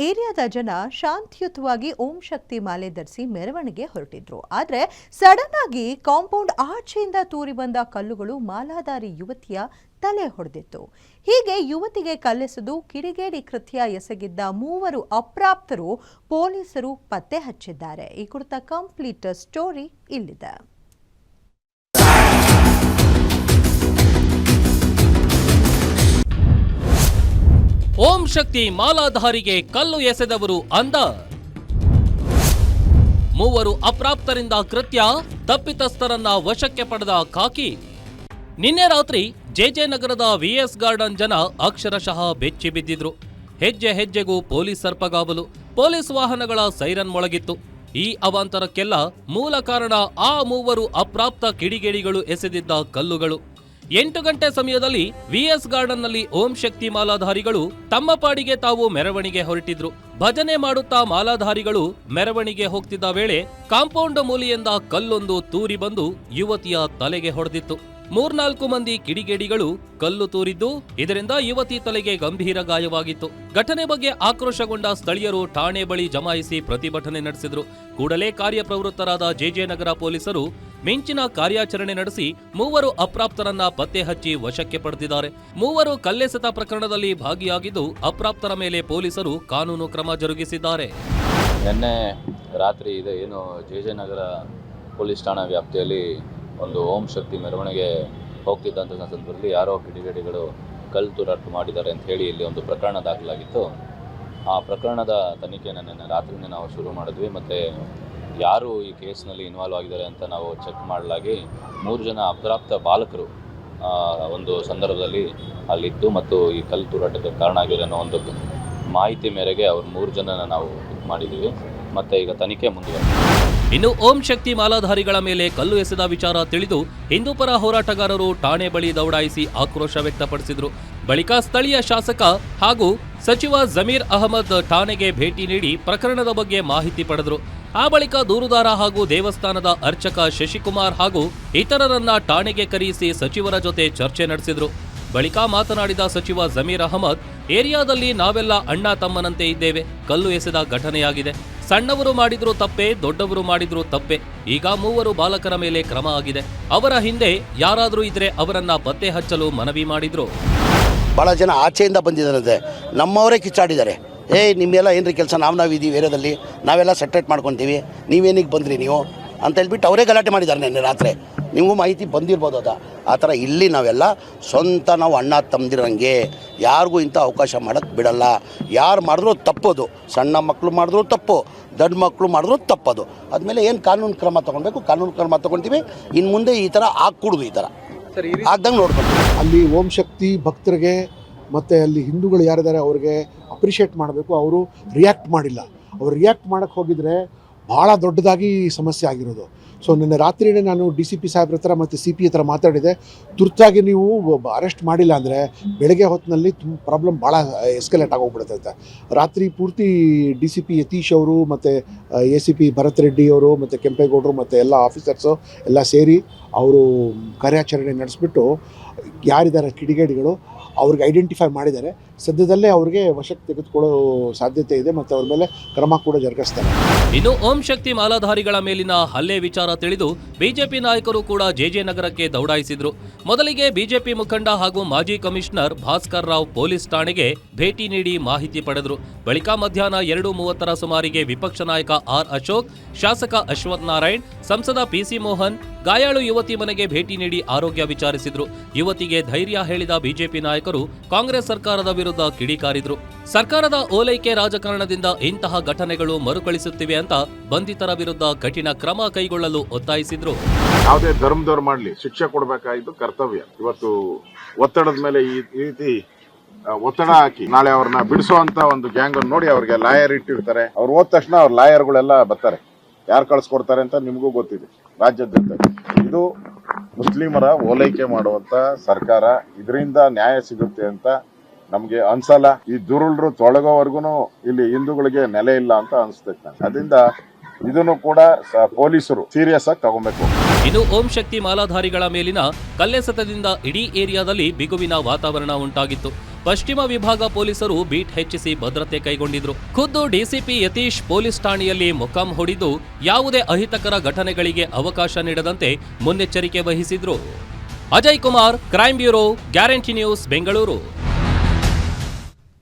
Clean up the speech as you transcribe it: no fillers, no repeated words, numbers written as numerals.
ಏರಿಯಾದ ಜನ ಶಾಂತಿಯುತವಾಗಿ ಓಂ ಶಕ್ತಿ ಮಾಲೆ ಧರಿಸಿ ಮೆರವಣಿಗೆ ಹೊರಟಿದ್ರು. ಆದರೆ ಸಡನ್ ಆಗಿ ಕಾಂಪೌಂಡ್ ಆಚೆಯಿಂದ ತೂರಿ ಬಂದ ಕಲ್ಲುಗಳು ಮಾಲಾಧಾರಿ ಯುವತಿಯ ತಲೆ ಹೊಡೆದಿತ್ತು. ಹೀಗೆ ಯುವತಿಗೆ ಕಲ್ಲೆಸೆದು ಕಿಡಿಗೇಡಿ ಕೃತ್ಯ ಎಸಗಿದ್ದ 3 ಅಪ್ರಾಪ್ತರು ಪೊಲೀಸರು ಪತ್ತೆ ಹಚ್ಚಿದ್ದಾರೆ. ಈ ಕುರಿತ ಕಂಪ್ಲೀಟ್ ಸ್ಟೋರಿ ಇಲ್ಲಿದೆ. ಓಂ ಶಕ್ತಿ ಮಾಲಾಧಾರಿಗೆ ಕಲ್ಲು ಎಸೆದವರು ಅಂದ. 3 ಅಪ್ರಾಪ್ತರಿಂದ ಕೃತ್ಯ, ತಪ್ಪಿತಸ್ಥರನ್ನ ವಶಕ್ಕೆ ಪಡೆದ ಖಾಕಿ. ನಿನ್ನೆ ರಾತ್ರಿ ಜೆಜೆ ನಗರದ ವಿಎಸ್ ಗಾರ್ಡನ್ ಜನ ಅಕ್ಷರಶಃ ಬೆಚ್ಚಿ ಬಿದ್ದಿದ್ರು. ಹೆಜ್ಜೆ ಹೆಜ್ಜೆಗೂ ಪೊಲೀಸ್ ಸರ್ಪಗಾವಲು, ಪೊಲೀಸ್ ವಾಹನಗಳ ಸೈರನ್ ಮೊಳಗಿತ್ತು. ಈ ಅವಾಂತರಕ್ಕೆಲ್ಲ ಮೂಲ ಕಾರಣ ಆ 3 ಅಪ್ರಾಪ್ತ ಕಿಡಿಗೇಡಿಗಳು ಎಸೆದಿದ್ದ ಕಲ್ಲುಗಳು. 8 ಗಂಟೆ ಸಮಯದಲ್ಲಿ ವಿಎಸ್ ಗಾರ್ಡನ್ನಲ್ಲಿ ಓಂ ಶಕ್ತಿ ಮಾಲಾಧಾರಿಗಳು ತಮ್ಮ ಪಾಡಿಗೆ ತಾವು ಮೆರವಣಿಗೆ ಹೊರಟಿದ್ರು. ಭಜನೆ ಮಾಡುತ್ತಾ ಮಾಲಾಧಾರಿಗಳು ಮೆರವಣಿಗೆ ಹೋಗ್ತಿದ್ದ ವೇಳೆ ಕಾಂಪೌಂಡ್ ಮೂಲೆಯಿಂದ ಕಲ್ಲೊಂದು ತೂರಿ ಬಂದು ಯುವತಿಯ ತಲೆಗೆ ಹೊಡೆದಿತ್ತು. 3-4 ಮಂದಿ ಕಿಡಿಗೇಡಿಗಳು ಕಲ್ಲು ತೂರಿದ್ದು, ಇದರಿಂದ ಯುವತಿ ತಲೆಗೆ ಗಂಭೀರ ಗಾಯವಾಗಿತ್ತು. ಘಟನೆ ಬಗ್ಗೆ ಆಕ್ರೋಶಗೊಂಡ ಸ್ಥಳೀಯರು ಠಾಣೆ ಬಳಿ ಜಮಾಯಿಸಿ ಪ್ರತಿಭಟನೆ ನಡೆಸಿದ್ರು. ಕೂಡಲೇ ಕಾರ್ಯಪ್ರವೃತ್ತರಾದ ಜೆಜೆ ನಗರ ಪೊಲೀಸರು ಮಿಂಚಿನ ಕಾರ್ಯಾಚರಣೆ ನಡೆಸಿ 3 ಅಪ್ರಾಪ್ತರನ್ನ ಪತ್ತೆ ಹಚ್ಚಿ ವಶಕ್ಕೆ ಪಡೆದಿದ್ದಾರೆ. 3 ಕಲ್ಲೆಸೆತ ಪ್ರಕರಣದಲ್ಲಿ ಭಾಗಿಯಾಗಿದ್ದು, ಅಪ್ರಾಪ್ತರ ಮೇಲೆ ಪೊಲೀಸರು ಕಾನೂನು ಕ್ರಮ ಜರುಗಿಸಿದ್ದಾರೆ. ನಿನ್ನೆ ರಾತ್ರಿ ಏನು ಜೆಜೆ ನಗರ ಪೊಲೀಸ್ ಠಾಣಾ ವ್ಯಾಪ್ತಿಯಲ್ಲಿ ಒಂದು ಓಂ ಶಕ್ತಿ ಮೆರವಣಿಗೆ ಹೋಗ್ತಿದ್ದಂಥ ಸಂದರ್ಭದಲ್ಲಿ ಯಾರೋ ಕಿಡಿಗೇಡಿಗಳು ಕಲ್ಲು ತೂರಾಟ ಮಾಡಿದ್ದಾರೆ ಅಂತ ಹೇಳಿ ಇಲ್ಲಿ ಒಂದು ಪ್ರಕರಣ ದಾಖಲಾಗಿತ್ತು. ಆ ಪ್ರಕರಣದ ತನಿಖೆ ನಿನ್ನೆ ರಾತ್ರಿನೇ ನಾವು ಶುರು ಮಾಡಿದ್ವಿ. ಮತ್ತು ಯಾರು ಈ ಕೇಸ್ನಲ್ಲಿ ಇನ್ವಾಲ್ವ್ ಆಗಿದ್ದಾರೆ ಅಂತ ನಾವು ಚೆಕ್ ಮಾಡಲಾಗಿ 3 ಜನ ಅಪ್ರಾಪ್ತ ಬಾಲಕರು ಒಂದು ಸಂದರ್ಭದಲ್ಲಿ ಅಲ್ಲಿದ್ದು ಮತ್ತು ಈ ಕಲ್ಲು ತೂರಾಟಕ್ಕೆ ಕಾರಣ ಆಗಿದೆ ಅನ್ನೋ ಒಂದು ಮಾಹಿತಿ ಮೇರೆಗೆ ಅವ್ರು 3 ಜನನ ನಾವು ಮಾಡಿದ್ದೀವಿ. ಮತ್ತೆ ಈಗ ತನಿಖೆ ಮುಂದುವರೆದಿದೆ. ಇನ್ನು ಓಂ ಶಕ್ತಿ ಮಾಲಾಧಾರಿಗಳ ಮೇಲೆ ಕಲ್ಲು ಎಸೆದ ವಿಚಾರ ತಿಳಿದು ಹಿಂದೂಪರ ಹೋರಾಟಗಾರರು ಠಾಣೆ ಬಳಿ ದೌಡಾಯಿಸಿ ಆಕ್ರೋಶ ವ್ಯಕ್ತಪಡಿಸಿದ್ರು. ಬಳಿಕ ಸ್ಥಳೀಯ ಶಾಸಕ ಹಾಗೂ ಸಚಿವ ಜಮೀರ್ ಅಹಮದ್ ಠಾಣೆಗೆ ಭೇಟಿ ನೀಡಿ ಪ್ರಕರಣದ ಬಗ್ಗೆ ಮಾಹಿತಿ ಪಡೆದರು. ಆ ಬಳಿಕ ದೂರುದಾರ ಹಾಗೂ ದೇವಸ್ಥಾನದ ಅರ್ಚಕ ಶಶಿಕುಮಾರ್ ಹಾಗೂ ಇತರರನ್ನ ಠಾಣೆಗೆ ಕರೆಯಿಸಿ ಸಚಿವರ ಜೊತೆ ಚರ್ಚೆ ನಡೆಸಿದ್ರು. ಬಳಿಕ ಮಾತನಾಡಿದ ಸಚಿವ ಜಮೀರ್ ಅಹಮದ್, ಏರಿಯಾದಲ್ಲಿ ನಾವೆಲ್ಲ ಅಣ್ಣ ತಮ್ಮನಂತೆ ಇದ್ದೇವೆ. ಕಲ್ಲು ಎಸೆದ ಘಟನೆಯಾಗಿದೆ. ಸಣ್ಣವರು ಮಾಡಿದ್ರು ತಪ್ಪೆ, ದೊಡ್ಡವರು ಮಾಡಿದ್ರು ತಪ್ಪೆ. ಈಗ 3 ಬಾಲಕರ ಮೇಲೆ ಕ್ರಮ ಆಗಿದೆ. ಅವರ ಹಿಂದೆ ಯಾರಾದರೂ ಇದ್ರೆ ಅವರನ್ನ ಪತ್ತೆ ಹಚ್ಚಲು ಮನವಿ ಮಾಡಿದ್ರು. ಬಹಳ ಜನ ಆಚೆಯಿಂದ ಬಂದಿದ್ದಾರಂತೆ, ನಮ್ಮವರೇ ಕಿಚ್ಚಾಡಿದ್ದಾರೆ. ನಿಮ್ಮೆಲ್ಲ ಏನ್ರಿ ಕೆಲಸ, ನಾವಿದ್ದೀವಿ ಏರಿಯಾದಲ್ಲಿ, ನಾವೆಲ್ಲ ಸೆಟ್ರೇಟ್ ಮಾಡ್ಕೊತೀವಿ, ನೀವೇನಿಗೆ ಬಂದ್ರಿ ನೀವು ಅಂತ ಹೇಳ್ಬಿಟ್ಟು ಅವರೇ ಗಲಾಟೆ ಮಾಡಿದ್ದಾರೆ ನಿನ್ನೆ ರಾತ್ರಿ. ನಿಮಗೂ ಮಾಹಿತಿ ಬಂದಿರ್ಬೋದು ಆ ಥರ. ಇಲ್ಲಿ ನಾವೆಲ್ಲ ಸ್ವಂತ ನಾವು ಅಣ್ಣ ತಮ್ಮದಿರಂಗೆ ಯಾರಿಗೂ ಇಂಥ ಅವಕಾಶ ಮಾಡೋಕ್ಕೆ ಬಿಡಲ್ಲ. ಯಾರು ಮಾಡಿದ್ರು ತಪ್ಪೋದು, ಸಣ್ಣ ಮಕ್ಕಳು ಮಾಡಿದ್ರು ತಪ್ಪು, ದೊಡ್ಡ ಮಕ್ಕಳು ಮಾಡಿದ್ರು ತಪ್ಪದು. ಆದಮೇಲೆ ಏನು ಕಾನೂನು ಕ್ರಮ ತೊಗೊಳ್ಬೇಕು, ಕಾನೂನು ಕ್ರಮ ತೊಗೊಳ್ತೀವಿ. ಇನ್ನು ಮುಂದೆ ಈ ಥರ ಆಗ್ಕೂಡ್ದು, ಈ ಥರ ಆಗ್ದಂಗೆ ನೋಡ್ಕೊಳ್ತೀವಿ. ಅಲ್ಲಿ ಓಂ ಶಕ್ತಿ ಭಕ್ತರಿಗೆ ಮತ್ತು ಅಲ್ಲಿ ಹಿಂದೂಗಳು ಯಾರಿದ್ದಾರೆ ಅವ್ರಿಗೆ ಅಪ್ರಿಷಿಯೇಟ್ ಮಾಡಬೇಕು. ಅವರು ರಿಯಾಕ್ಟ್ ಮಾಡಿಲ್ಲ. ಅವ್ರು ರಿಯಾಕ್ಟ್ ಮಾಡೋಕ್ಕೆ ಹೋಗಿದ್ರೆ ಭಾಳ ದೊಡ್ಡದಾಗಿ ಸಮಸ್ಯೆ ಆಗಿರೋದು. ಸೊ ನಿನ್ನೆ ರಾತ್ರಿಯೇ ನಾನು DCP ಸಾಹೇಬ್ರ ಹತ್ರ ಮತ್ತು CP ಹತ್ರ ಮಾತಾಡಿದೆ. ತುರ್ತಾಗಿ ನೀವು ಅರೆಸ್ಟ್ ಮಾಡಿಲ್ಲ ಅಂದರೆ ಬೆಳಗ್ಗೆ ಹೊತ್ತಿನಲ್ಲಿ ಪ್ರಾಬ್ಲಮ್ ಭಾಳ ಎಸ್ಕಲೇಟ್ ಆಗೋಗ್ಬಿಡುತ್ತೆ. ರಾತ್ರಿ ಪೂರ್ತಿ DCP ಯತೀಶ್ ಅವರು ಮತ್ತು ACP ಭರತ್ ರೆಡ್ಡಿ ಅವರು ಮತ್ತು ಕೆಂಪೇಗೌಡರು ಮತ್ತು ಎಲ್ಲ ಆಫೀಸರ್ಸು ಎಲ್ಲ ಸೇರಿ ಅವರು ಕಾರ್ಯಾಚರಣೆ ನಡೆಸಿಬಿಟ್ಟು ಯಾರಿದ್ದಾರೆ ಕಿಡಿಗೇಡಿಗಳು ಅವ್ರಿಗೆ ಐಡೆಂಟಿಫೈ ಮಾಡಿದ್ದಾರೆ. ಸದ್ಯದಲ್ಲೇ ಅವ್ರಿಗೆ ವಶಕ್ಕೆ ತೆಗೆದುಕೊಳ್ಳೋ ಸಾಧ್ಯತೆ ಇದೆ ಮತ್ತು ಅವ್ರ ಮೇಲೆ ಕ್ರಮ ಕೂಡ ಜರುಗಿಸ್ತಾರೆ. ಇನ್ನು ಓಂ ಶಕ್ತಿ ಮಾಲಾಧಾರಿಗಳ ಮೇಲಿನ ಹಲ್ಲೆ ವಿಚಾರ ತಿಳಿದು ಬಿಜೆಪಿ ನಾಯಕರು ಕೂಡ ಜೆಜೆ ನಗರಕ್ಕೆ ದೌಡಾಯಿಸಿದ್ರು. ಮೊದಲಿಗೆ ಬಿಜೆಪಿ ಮುಖಂಡ ಹಾಗೂ ಮಾಜಿ ಕಮಿಷನರ್ ಭಾಸ್ಕರ್ ರಾವ್ ಪೊಲೀಸ್ ಠಾಣೆಗೆ ಭೇಟಿ ನೀಡಿ ಮಾಹಿತಿ ಪಡೆದರು. ಬಳಿಕ ಮಧ್ಯಾಹ್ನ 2:30 ಸುಮಾರಿಗೆ ವಿಪಕ್ಷ ನಾಯಕ ಆರ್ ಅಶೋಕ್, ಶಾಸಕ ಅಶ್ವಥ್ ನಾರಾಯಣ್, ಸಂಸದ PC ಮೋಹನ್ ಗಾಯಾಳು ಯುವತಿ ಮನೆಗೆ ಭೇಟಿ ನೀಡಿ ಆರೋಗ್ಯ ವಿಚಾರಿಸಿದ್ರು. ಯುವತಿಗೆ ಧೈರ್ಯ ಹೇಳಿದ ಬಿಜೆಪಿ ನಾಯಕರು ಕಾಂಗ್ರೆಸ್ ಸರ್ಕಾರದ ವಿರುದ್ಧ ಕಿಡಿಕಾರಿದ್ರು. ಸರ್ಕಾರದ ಓಲೈಕೆ ರಾಜಕಾರಣದಿಂದ ಇಂತಹ ಘಟನೆಗಳು ಮರುಕಳಿಸುತ್ತಿವೆ ಅಂತ ಬಂಧಿತರ ವಿರುದ್ಧ ಕಠಿಣ ಕ್ರಮ ಕೈಗೊಳ್ಳಲು ಒತ್ತಾಯಿಸಿದ್ರು. ಯಾವುದೇ ಧರ್ಮದವ್ರು ಮಾಡಲಿ ಶಿಕ್ಷೆ ಕೊಡಬೇಕಾಗಿದ್ದು ಕರ್ತವ್ಯ. ಇವತ್ತು ಒತ್ತಡದ ಮೇಲೆ ಈ ರೀತಿ ಒತ್ತಡ ಹಾಕಿ ನಾಳೆ ಅವ್ರನ್ನ ಬಿಡಿಸುವಂತ ಒಂದು ಗ್ಯಾಂಗ್ ಅನ್ನು ನೋಡಿ ಅವ್ರಿಗೆ ಲಾಯರ್ ಇಟ್ಟಿರ್ತಾರೆ. ಅವ್ರು ಹೋದ ತಕ್ಷಣ ಅವ್ರ ಲಾಯರ್ಗಳೆಲ್ಲ ಬರ್ತಾರೆ. ಯಾರು ಕಳ್ಸಿಕೊಡ್ತಾರೆ ಅಂತ ನಿಮಗೂ ಗೊತ್ತಿದೆ. ರಾಜ್ಯಾದ್ಯಂತ ಇದು ಮುಸ್ಲಿಮರ ಓಲೈಕೆ ಮಾಡುವಂತ ಸರ್ಕಾರ. ಇದರಿಂದ ನ್ಯಾಯ ಸಿಗುತ್ತೆ ಅಂತ ನಮ್ಗೆ ಅನ್ಸಲ್ಲ. ಈ ದುರುಳರು ತೊಳಗೋವರೆಗೂ ಇಲ್ಲಿ ಹಿಂದೂಗಳಿಗೆ ನೆಲೆ ಇಲ್ಲ ಅಂತ ಅನ್ಸ್ತೈತೆ. ಅದರಿಂದ ಇದನ್ನು ಕೂಡ ಪೊಲೀಸರು ಸೀರಿಯಸ್ ಆಗಿ ತಗೊಬೇಕು. ಇನ್ನು ಓಂ ಶಕ್ತಿ ಮಾಲಾಧಾರಿಗಳ ಮೇಲಿನ ಕಲ್ಲೆಸೆತದಿಂದ ಇಡೀ ಏರಿಯಾದಲ್ಲಿ ಬಿಗುವಿನ ವಾತಾವರಣ ಉಂಟಾಗಿತ್ತು. ಪಶ್ಚಿಮ ವಿಭಾಗ ಪೊಲೀಸರು ಬೀಟ್ ಹೆಚ್ಚಿಸಿ ಭದ್ರತೆ ಕೈಗೊಂಡಿದ್ರು. ಖುದ್ದು ಡಿಸಿಪಿ ಯತೀಶ್ ಪೊಲೀಸ್ ಠಾಣೆಯಲ್ಲಿ ಮೊಕ್ಕಾಂ ಹೂಡಿದ್ದು ಯಾವುದೇ ಅಹಿತಕರ ಘಟನೆಗಳಿಗೆ ಅವಕಾಶ ನೀಡದಂತೆ ಮುನ್ನೆಚ್ಚರಿಕೆ ವಹಿಸಿದ್ರು. Ajay Kumar, crime bureau, guarantee news, Bengaluru.